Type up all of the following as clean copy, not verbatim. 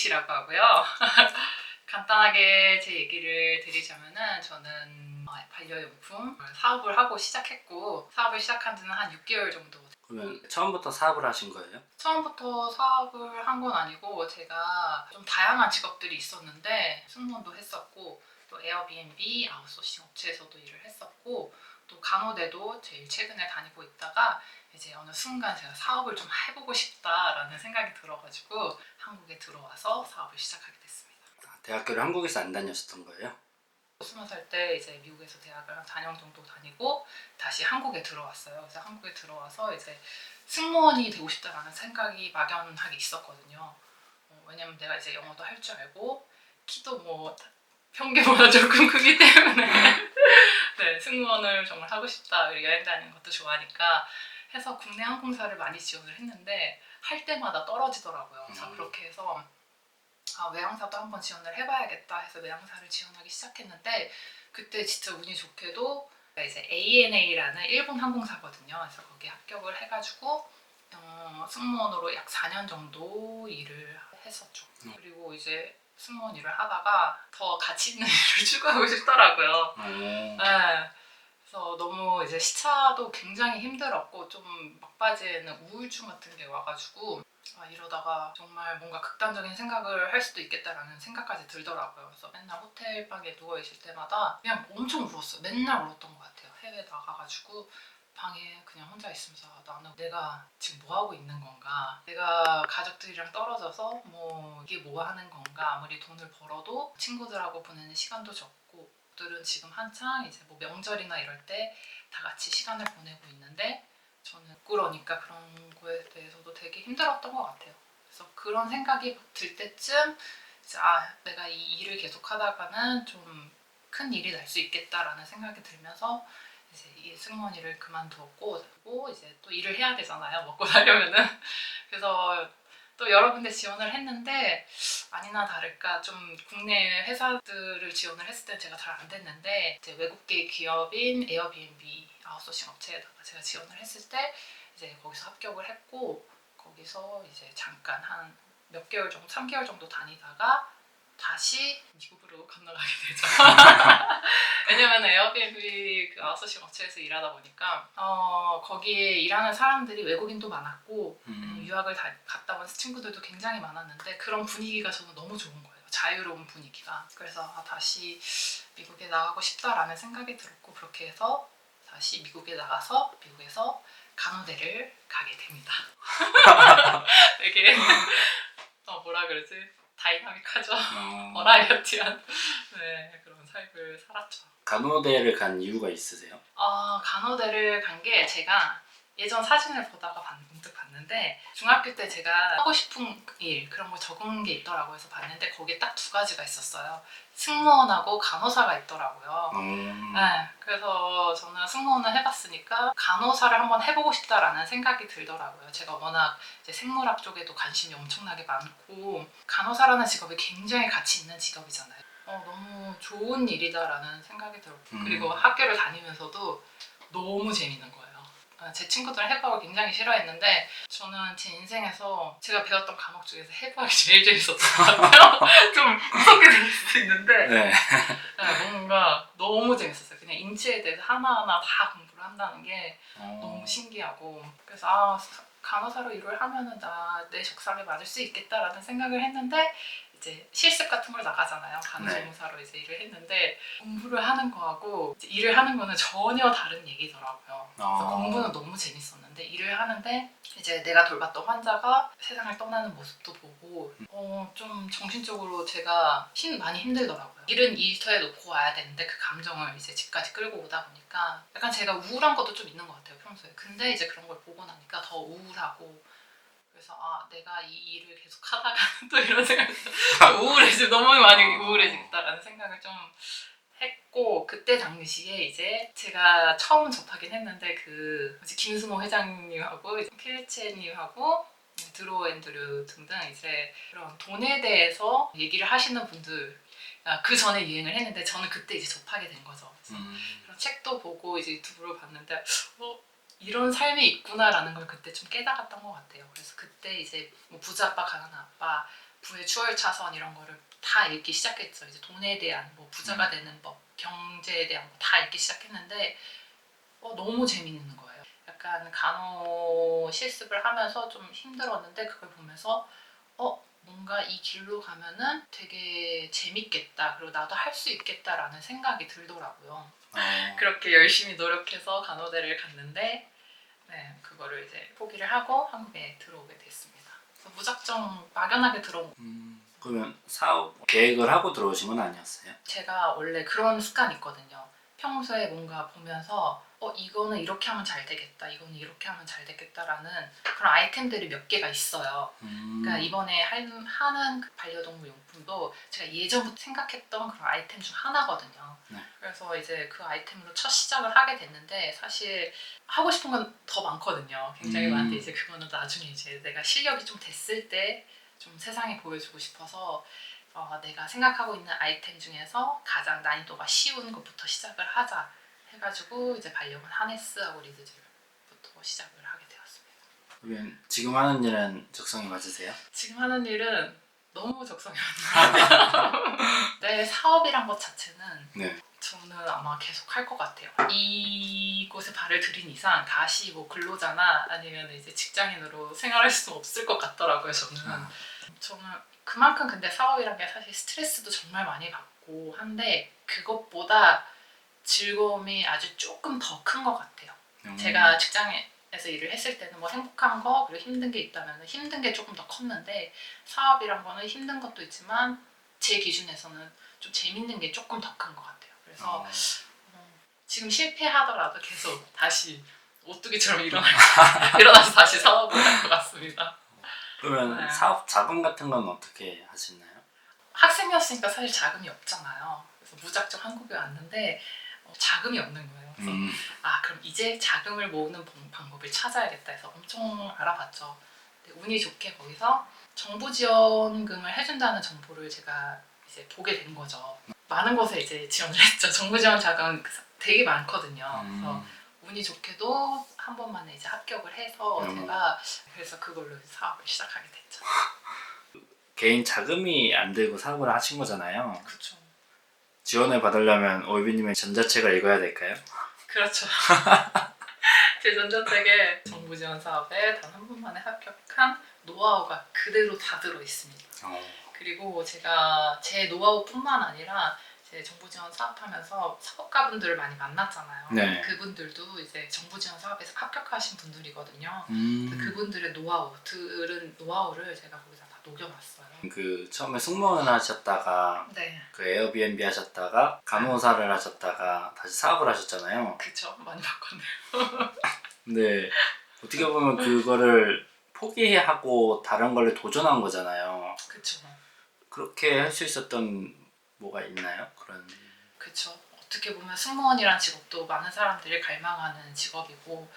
이지시라고 하고요. 간단하게 제 얘기를 드리자면은 저는 반려용품 사업을 하고 시작했고 사업을 시작한 지는 한 6개월 정도. 그러면 처음부터 사업을 하신 거예요? 처음부터 사업을 한 건 아니고 제가 좀 다양한 직업들이 있었는데 승무원도 했었고 또 에어비앤비 아웃소싱 업체에서도 일을 했었고 또 간호대도 제일 최근에 다니고 있다가 이제 어느 순간 제가 사업을 좀 해보고 싶다라는 생각이 들어가지고 한국에 들어와서 사업을 시작하게 됐습니다. 대학교를 한국에서 안 다녔었던 거예요? 20살 때 이제 미국에서 대학을 한 4년 정도 다니고 다시 한국에 들어왔어요. 그래서 한국에 들어와서 이제 승무원이 되고 싶다라는 생각이 막연하게 있었거든요. 왜냐면 내가 이제 영어도 할 줄 알고 키도 뭐 평균보다 조금 크기 때문에 네, 승무원을 정말 하고 싶다. 여행 다니는 것도 좋아하니까 해서 국내 항공사를 많이 지원을 했는데 할 때마다 떨어지더라고요. 그래서 그렇게 해서 외항사도 한번 지원을 해봐야겠다 해서 외항사를 지원하기 시작했는데 그때 진짜 운이 좋게도 이제 ANA라는 일본 항공사거든요. 그래서 거기 합격을 해가지고 승무원으로 약 4년 정도 일을 했었죠. 그리고 이제 승무원 일을 하다가 더 가치 있는 일을 추구하고 싶더라고요. 네. 그래서 너무 이제 시차도 굉장히 힘들었고 좀 막바지에는 우울증 같은 게 와가지고 이러다가 정말 뭔가 극단적인 생각을 할 수도 있겠다라는 생각까지 들더라고요. 그래서 맨날 호텔방에 누워있을 때마다 그냥 엄청 울었어요. 맨날 울었던 것 같아요. 해외 나가가지고 방에 그냥 혼자 있으면서 나는 내가 지금 뭐 하고 있는 건가, 내가 가족들이랑 떨어져서 뭐 이게 뭐 하는 건가, 아무리 돈을 벌어도 친구들하고 보내는 시간도 적고 들은 지금 한창 이제 뭐 명절이나 이럴 때 다 같이 시간을 보내고 있는데 저는 부끄러우니까 그런 거에 대해서도 되게 힘들었던 것 같아요. 그래서 그런 생각이 들 때쯤 이제 내가 이 일을 계속 하다가는 좀 큰 일이 날 수 있겠다라는 생각이 들면서 이제 이 승무원 일을 그만두었고 그리고 이제 또 일을 해야 되잖아요. 먹고 살려면은. 그래서 또 여러 군데 지원을 했는데 아니나 다를까 좀 국내 회사들을 지원을 했을 때 제가 잘 안 됐는데 이제 외국계 기업인 에어비앤비 아웃소싱 업체에다가 제가 지원을 했을 때 이제 거기서 합격을 했고 거기서 이제 잠깐 한 몇 개월 정도 3개월 정도 다니다가 다시 미국으로 건너가게 되죠. 왜냐면 에어비앤비 그 아웃소싱 업체에서 일하다 보니까 거기에 일하는 사람들이 외국인도 많았고 유학을 갔다 온 친구들도 굉장히 많았는데 그런 분위기가 저는 너무 좋은 거예요. 자유로운 분위기가. 그래서 다시 미국에 나가고 싶다라는 생각이 들었고 그렇게 해서 다시 미국에 나가서 미국에서 간호대를 가게 됩니다. 되게 뭐라 그러지? 다이나믹하죠. 버라이어티한 네, 그런 삶을 살았죠. 간호대를 간 이유가 있으세요? 간호대를 간 게 제가 예전 사진을 보다가 문득 봤는데 중학교 때 제가 하고 싶은 일 그런 거 적은 게 있더라고요. 그래서 봤는데 거기에 딱 2가지가 있었어요. 승무원하고 간호사가 있더라고요. 네, 그래서 저는 승무원을 해봤으니까 간호사를 한번 해보고 싶다라는 생각이 들더라고요. 제가 워낙 이제 생물학 쪽에도 관심이 엄청나게 많고 간호사라는 직업이 굉장히 가치 있는 직업이잖아요. 너무 좋은 일이다라는 생각이 들었고 그리고 학교를 다니면서도 너무 재밌는 거예요. 제 친구들은 해부학을 굉장히 싫어했는데 저는 제 인생에서 제가 배웠던 과목 중에서 해부학이 제일 재밌었던 것 같아요. 좀 무섭게 들릴 수도 있는데 네, 뭔가 너무 재밌었어요. 그냥 인체에 대해서 하나하나 다 공부를 한다는 게 너무 신기하고 그래서 간호사로 일을 하면은 내 적성에 맞을 수 있겠다라는 생각을 했는데 이제 실습 같은 걸 나가잖아요. 간호조무사로 이제 일을 했는데 공부를 하는 거하고 이제 일을 하는 거는 전혀 다른 얘기더라고요. 그래서 공부는 너무 재밌었는데 일을 하는데 이제 내가 돌봤던 환자가 세상을 떠나는 모습도 보고 좀 정신적으로 제가 많이 힘들더라고요. 일은 일터에 놓고 와야 되는데 그 감정을 이제 집까지 끌고 오다 보니까 약간 제가 우울한 것도 좀 있는 것 같아요 평소에. 근데 이제 그런 걸 보고 나니까 더 우울하고 그래서 내가 이 일을 계속 하다가 또 이런 생각이 너무 많이 우울해지겠다라는 생각을 좀 했고 그때 당시에 이제 제가 처음 접하긴 했는데 김승호 회장님하고 필체님하고 드로 앤드류 등등 이제 그런 돈에 대해서 얘기를 하시는 분들 그 전에 유행을 했는데 저는 그때 이제 접하게 된 거죠. 그래서 그런 책도 보고 이제 유튜브로 봤는데 이런 삶이 있구나라는 걸 그때 좀 깨달았던 것 같아요. 그래서 그때 이제 뭐 부자 아빠, 가난한 아빠, 부의 추월 차선 이런 거를 다 읽기 시작했죠. 이제 돈에 대한 뭐 부자가 되는 법, 경제에 대한 거 다 읽기 시작했는데 너무 재밌는 거예요. 약간 간호 실습을 하면서 좀 힘들었는데 그걸 보면서 뭔가 이 길로 가면은 되게 재밌겠다. 그리고 나도 할 수 있겠다라는 생각이 들더라고요. 그렇게 열심히 노력해서 간호대를 갔는데 네, 그거를 이제 포기를 하고 한국에 들어오게 됐습니다. 그래서 무작정 막연하게 들어온 그러면 사업 계획을 하고 들어오신 건 아니었어요? 제가 원래 그런 습관이 있거든요. 평소에 뭔가 보면서 이거는 이렇게 하면 잘 되겠다, 이거는 이렇게 하면 잘 되겠다라는 그런 아이템들이 몇 개가 있어요. 그러니까 이번에 하는 그 반려동물 용품도 제가 예전부터 생각했던 그런 아이템 중 하나거든요. 네. 그래서 이제 그 아이템으로 첫 시작을 하게 됐는데 사실 하고 싶은 건 더 많거든요. 굉장히 많은데 이제 그거는 나중에 이제 내가 실력이 좀 됐을 때 좀 세상에 보여주고 싶어서 내가 생각하고 있는 아이템 중에서 가장 난이도가 쉬운 것부터 시작을 하자 해가지고 이제 반려견 하네스하고 리드질부터 시작을 하게 되었습니다. 그러면 지금 하는 일은 적성이 맞으세요? 지금 하는 일은 너무 적성이 맞는 것 같아요. 내 사업이란 것 자체는 네. 저는 아마 계속 할 것 같아요. 이곳에 발을 들인 이상 다시 뭐 근로자나 아니면 이제 직장인으로 생활할 수 없을 것 같더라고요. 저는 그만큼 근데 사업이란 게 사실 스트레스도 정말 많이 받고 한데 그것보다 즐거움이 아주 조금 더 큰 것 같아요. 제가 직장에서 일을 했을 때는 뭐 행복한 거 그리고 힘든 게 있다면 힘든 게 조금 더 컸는데 사업이란 거는 힘든 것도 있지만 제 기준에서는 좀 재밌는 게 조금 더 큰 것 같아요. 그래서 지금 실패하더라도 계속 다시 오뚜기처럼 일어나서 다시 사업을 할 것 같습니다. 그러면 네. 사업 자금 같은 건 어떻게 하시나요? 학생이었으니까 사실 자금이 없잖아요. 그래서 무작정 한국에 왔는데 자금이 없는 거예요. 그래서 그럼 이제 자금을 모으는 방법을 찾아야겠다 해서 엄청 알아봤죠. 근데 운이 좋게 거기서 정부 지원금을 해준다는 정보를 제가 이제 보게 된 거죠. 많은 곳에 이제 지원을 했죠. 정부 지원 자금 되게 많거든요. 그래서 운이 좋게도 한 번만에 이제 합격을 해서 제가 그래서 그걸로 사업을 시작하게 됐죠. 개인 자금이 안 들고 사업을 하신 거잖아요. 그렇죠. 지원을 받으려면 오이비님의 전자책을 읽어야 될까요? 그렇죠. 제 전자책에 정부 지원 사업에 단 한 번만에 합격한 노하우가 그대로 다 들어 있습니다. 그리고 제가 제 노하우뿐만 아니라 제 정부 지원 사업하면서 사업가분들을 많이 만났잖아요. 네. 그분들도 이제 정부 지원 사업에서 합격하신 분들이거든요. 그분들의 들은 노하우를 제가 거기다 다 녹여놨어요. 그 처음에 승무원 하셨다가 네, 그 에어비앤비 하셨다가 간호사를 하셨다가 다시 사업을 하셨잖아요. 그쵸. 많이 바꿨네요. 근데 어떻게 보면 그거를 포기하고 다른 걸로 도전한 거잖아요. 그쵸. 그렇게 할 수 있었던 뭐가 있나요? 그런. 그쵸. 어떻게 보면 승무원이란 직업도 많은 사람들이 갈망하는 직업이고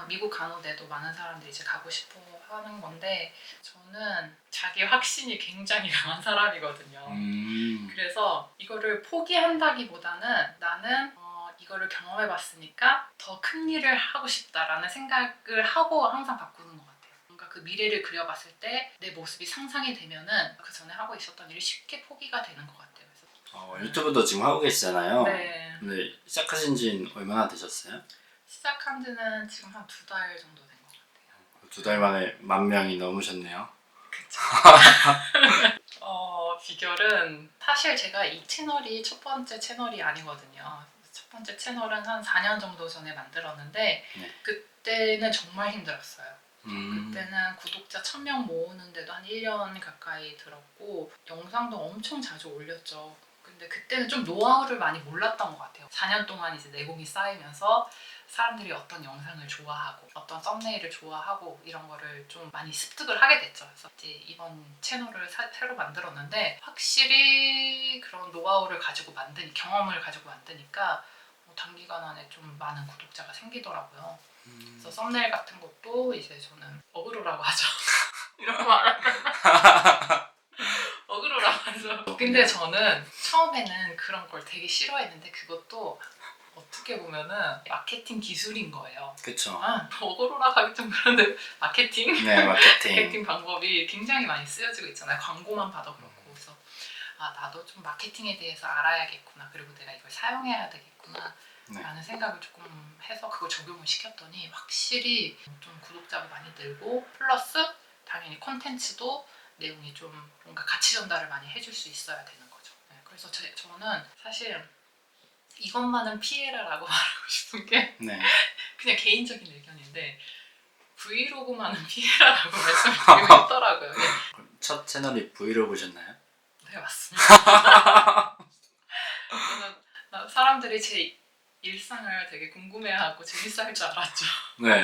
미국 간호대도 많은 사람들이 이제 가고 싶어 하는 건데 저는 자기 확신이 굉장히 강한 사람이거든요. 그래서 이거를 포기한다기보다는 나는 이거를 경험해봤으니까 더 큰 일을 하고 싶다라는 생각을 하고 항상 바꾸는 것 같아요. 뭔가 그 미래를 그려봤을 때 내 모습이 상상이 되면은 그 전에 하고 있었던 일이 쉽게 포기가 되는 것 같아요. 유튜브도 지금 하고 계시잖아요. 네. 근데 시작하신 지는 얼마나 되셨어요? 시작한 지는 지금 한 2달 정도 된 것 같아요. 2달 만에 10,000명이 넘으셨네요. 그쵸. 비결은 사실 제가 이 채널이 첫 번째 채널이 아니거든요. 첫 번째 채널은 한 4년 정도 전에 만들었는데 네. 그때는 정말 힘들었어요. 그때는 구독자 1000명 모으는데도 한 1년 가까이 들었고 영상도 엄청 자주 올렸죠. 근데 그때는 좀 노하우를 많이 몰랐던 것 같아요. 4년 동안 이제 내공이 쌓이면서 사람들이 어떤 영상을 좋아하고 어떤 썸네일을 좋아하고 이런 거를 좀 많이 습득을 하게 됐죠. 그래서 이제 이번 채널을 새로 만들었는데 확실히 그런 노하우를 가지고 경험을 가지고 만드니까 단기간 안에 좀 많은 구독자가 생기더라고요. 그래서 썸네일 같은 것도 이제 저는 어그로라고 하죠. 이런 거 말할까? 어그로라고 하죠. 근데 저는 처음에는 그런 걸 되게 싫어했는데 그것도 어떻게 어떻게 보면은 마케팅 기술인 거예요. 그쵸. 어그로라 가기 좀 그런데 마케팅? 네, 마케팅. 마케팅 방법이 굉장히 많이 쓰여지고 있잖아요. 광고만 봐도 그렇고. 그래서 나도 좀 마케팅에 대해서 알아야겠구나. 그리고 내가 이걸 사용해야 되겠구나. 네. 라는 생각을 조금 해서 그걸 적용을 시켰더니 확실히 좀 구독자가 많이 늘고 플러스 당연히 콘텐츠도 내용이 좀 뭔가 가치 전달을 많이 해줄 수 있어야 되는 거죠. 네, 그래서 저는 사실 이것만은 피해라라고 말하고 싶은 게 네. 그냥 개인적인 의견인데 브이로그만은 피해라라고 말씀드리고 있더라고요. 예. 첫 채널이 브이로그셨나요? 네, 맞습니다. 저는 사람들이 제 일상을 되게 궁금해하고 재밌어할 줄 알았죠. 네.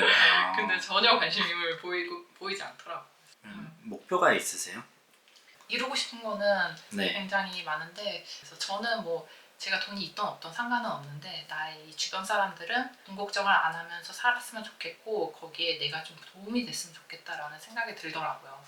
근데 전혀 관심을 보이지 않더라고요. 목표가 있으세요? 이루고 싶은 거는 네. 굉장히 많은데 그래서 저는 뭐 제가 돈이 있던 없던 상관은 없는데 나의 이 주변 사람들은 돈 걱정을 안 하면서 살았으면 좋겠고 거기에 내가 좀 도움이 됐으면 좋겠다라는 생각이 들더라고요.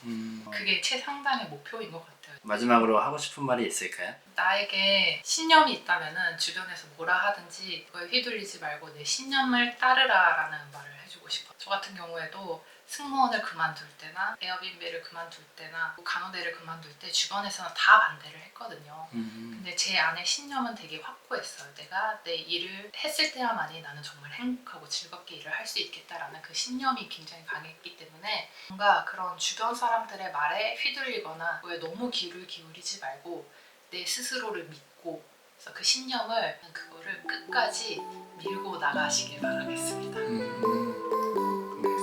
그게 최상단의 목표인 것 같아요. 마지막으로 하고 싶은 말이 있을까요? 나에게 신념이 있다면은 주변에서 뭐라 하든지 그거에 휘둘리지 말고 내 신념을 따르라라는 말을 해주고 싶어요. 저 같은 경우에도 승무원을 그만둘 때나 에어비앤비를 그만둘 때나 간호대를 그만둘 때 주변에서는 다 반대를 했거든요. 근데 제 안에 신념은 되게 확고했어요. 내가 내 일을 했을 때야만이 나는 정말 행복하고 즐겁게 일을 할 수 있겠다라는 그 신념이 굉장히 강했기 때문에 뭔가 그런 주변 사람들의 말에 휘둘리거나 그거에 너무 귀를 기울이지 말고 내 스스로를 믿고 그래서 그 신념을 그거를 끝까지 밀고 나가시길 바라겠습니다.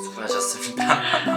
수고하셨습니다.